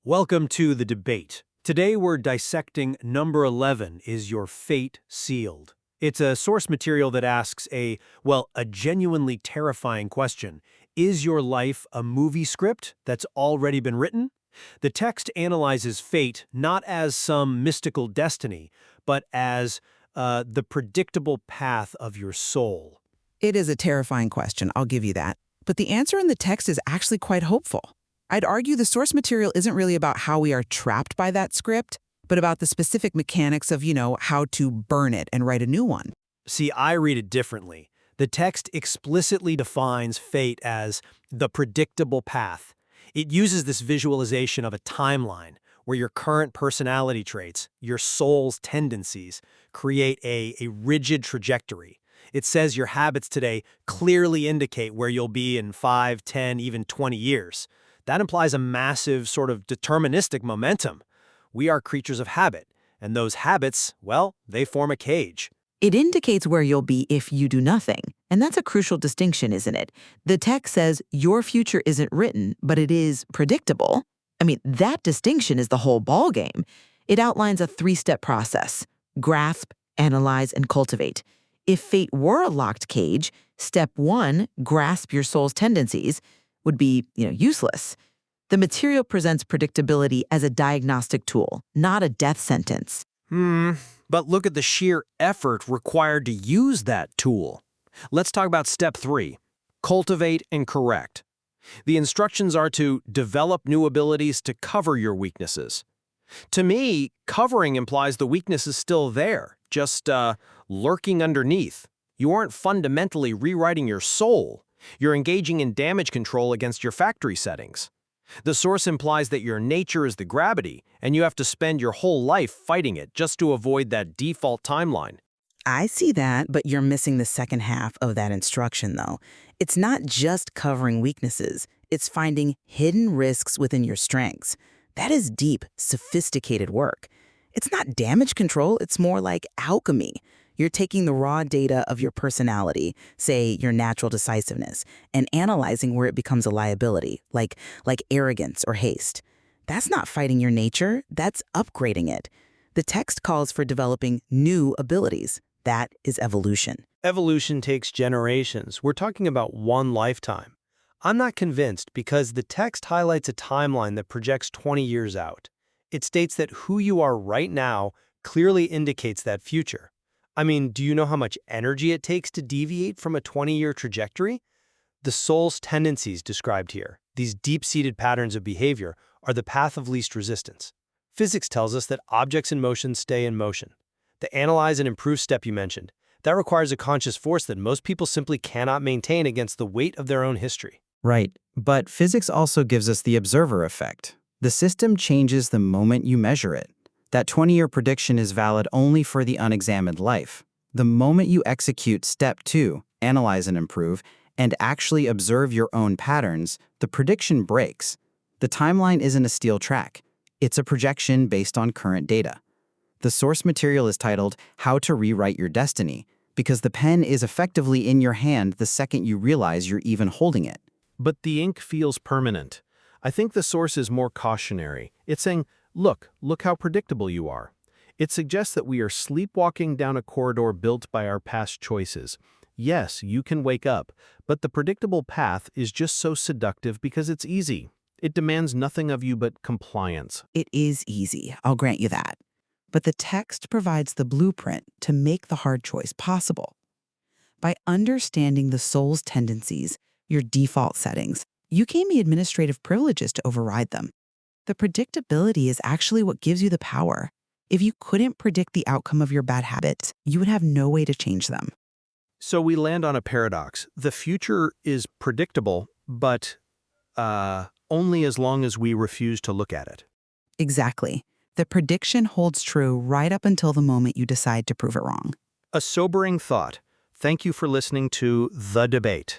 Welcome to the debate. Today we're dissecting number 11, Is Your Fate Sealed? It's a source material that asks a genuinely terrifying question. Is your life a movie script that's already been written? The text analyzes fate not as some mystical destiny, but as the predictable path of your soul. It is a terrifying question, I'll give you that. But the answer in the text is actually quite hopeful. I'd argue the source material isn't really about how we are trapped by that script, but about the specific mechanics of, how to burn it and write a new one. See, I read it differently. The text explicitly defines fate as the predictable path. It uses this visualization of a timeline where your current personality traits, your soul's tendencies, create a rigid trajectory. It says your habits today clearly indicate where you'll be in 5, 10, even 20 years. That implies a massive sort of deterministic momentum. We are creatures of habit, and those habits, they form a cage. It indicates where you'll be if you do nothing. And that's a crucial distinction, isn't it? The text says your future isn't written, but it is predictable. That distinction is the whole ballgame. It outlines a 3-step process: grasp, analyze, and cultivate. If fate were a locked cage, step 1, grasp your soul's tendencies, would be, useless. The material presents predictability as a diagnostic tool, not a death sentence. But look at the sheer effort required to use that tool. Let's talk about step 3, cultivate and correct. The instructions are to develop new abilities to cover your weaknesses. To me, covering implies the weakness is still there, just lurking underneath. You aren't fundamentally rewriting your soul. You're engaging in damage control against your factory settings. The source implies that your nature is the gravity, and you have to spend your whole life fighting it just to avoid that default timeline. I see that, but you're missing the second half of that instruction, though. It's not just covering weaknesses. It's finding hidden risks within your strengths. That is deep, sophisticated work. It's not damage control. It's more like alchemy. You're taking the raw data of your personality, say your natural decisiveness, and analyzing where it becomes a liability, like arrogance or haste. That's not fighting your nature, that's upgrading it. The text calls for developing new abilities. That is evolution. Evolution takes generations. We're talking about one lifetime. I'm not convinced because the text highlights a timeline that projects 20 years out. It states that who you are right now clearly indicates that future. Do you know how much energy it takes to deviate from a 20-year trajectory? The soul's tendencies described here, these deep-seated patterns of behavior, are the path of least resistance. Physics tells us that objects in motion stay in motion. The analyze and improve step you mentioned, that requires a conscious force that most people simply cannot maintain against the weight of their own history. Right, but physics also gives us the observer effect. The system changes the moment you measure it. That 20-year prediction is valid only for the unexamined life. The moment you execute step 2, analyze and improve, and actually observe your own patterns, the prediction breaks. The timeline isn't a steel track. It's a projection based on current data. The source material is titled How to Rewrite Your Destiny, because the pen is effectively in your hand the second you realize you're even holding it. But the ink feels permanent. I think the source is more cautionary. It's saying, look how predictable you are. It suggests that we are sleepwalking down a corridor built by our past choices. Yes, you can wake up, but the predictable path is just so seductive because it's easy. It demands nothing of you but compliance. It is easy, I'll grant you that. But the text provides the blueprint to make the hard choice possible. By understanding the soul's tendencies, your default settings, you gain the administrative privileges to override them. The predictability is actually what gives you the power. If you couldn't predict the outcome of your bad habits, you would have no way to change them. So we land on a paradox. The future is predictable, but only as long as we refuse to look at it. Exactly. The prediction holds true right up until the moment you decide to prove it wrong. A sobering thought. Thank you for listening to The Debate.